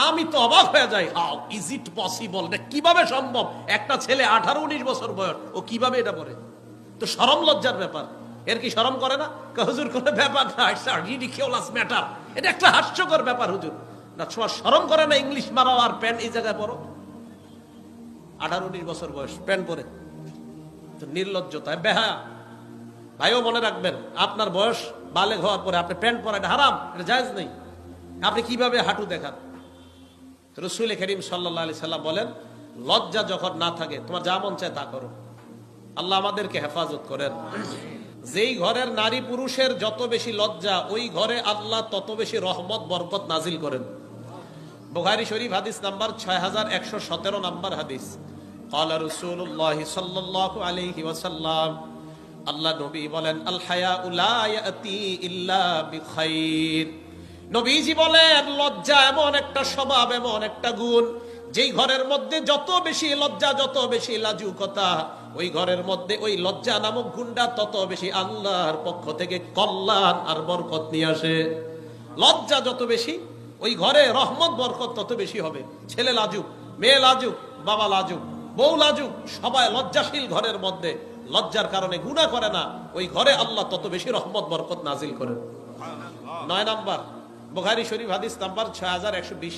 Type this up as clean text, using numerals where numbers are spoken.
আমি তো অবাক হয়ে যাই, হাউ ইজ ইট পসিবল, কিভাবে সম্ভব? একটা ছেলে 18-19 বছর বয়স, ও কিভাবে এটা পড়ে? তো শরম লজ্জার ব্যাপার। এর কি শরম করে না? হুজুর কোনো ব্যাপার না, ইটস আ রিডিকিউলাস ম্যাটার, এটা একটা হাস্যকর ব্যাপার হুজুর। না তোমার শরম করে না ইংলিশ মারাও আর প্যান্ট এই জায়গায় পরো? 18-19 বছর বয়স প্যান্ট পরে, তো নির্লজ্জতা, বেহায়া। ভাইও মনে রাখবেন, আপনার বয়স বালেগ হওয়ার পরে আপনি প্যান্ট পরা এটা হারাম, এটা জায়েজ নেই। আপনি কিভাবে হাঁটু দেখান? রাসূল করিম সাল্লাল্লাহু আলাইহি সাল্লাম বলেন, লজ্জা যখন না থাকে তোমার যা মন চায় তা করো। আল্লাহ আমাদেরকে হেফাজত করেন। যেই ঘরের নারী পুরুষের যত বেশি লজ্জা, ওই ঘরে আল্লাহ তত বেশি রহমত বরকত নাজিল করেন। বুখারী শরীফ হাদিস নাম্বার 6117 নাম্বার হাদিস। ক্বালা রাসূলুল্লাহ সাল্লাল্লাহু আলাইহি ওয়াসাল্লাম, আল্লাহ নবী বলেন, আল হায়াউ লা ইয়াতি ইল্লা বিখাইর। নবীজি বলেন, লজ্জা এমন একটা স্বভাব, এমন একটা গুণ, যেই ঘরের মধ্যে যত বেশি লজ্জা, যত বেশি লাজুকতা, ওই ঘরের মধ্যে ওই লজ্জা নামক গুণটা তত বেশি আল্লাহর পক্ষ থেকে কল্যাণ আর বরকত নিয়ে আসে। লজ্জা যত বেশি, ওই ঘরে রহমত বরকত তত বেশি হবে। ছেলে লাজুক, মেয়ে লাজুক, বাবা লাজুক, বউ লাজুক, সবাই লজ্জাশীল ঘরের মধ্যে লজ্জার কারণে গুনাহ করে না, ওই ঘরে আল্লাহ তত বেশি রহমত বরকত নাজিল করেন। 9 নাম্বার, বুখারী শরীফ হাদিস নাম্বার 6120।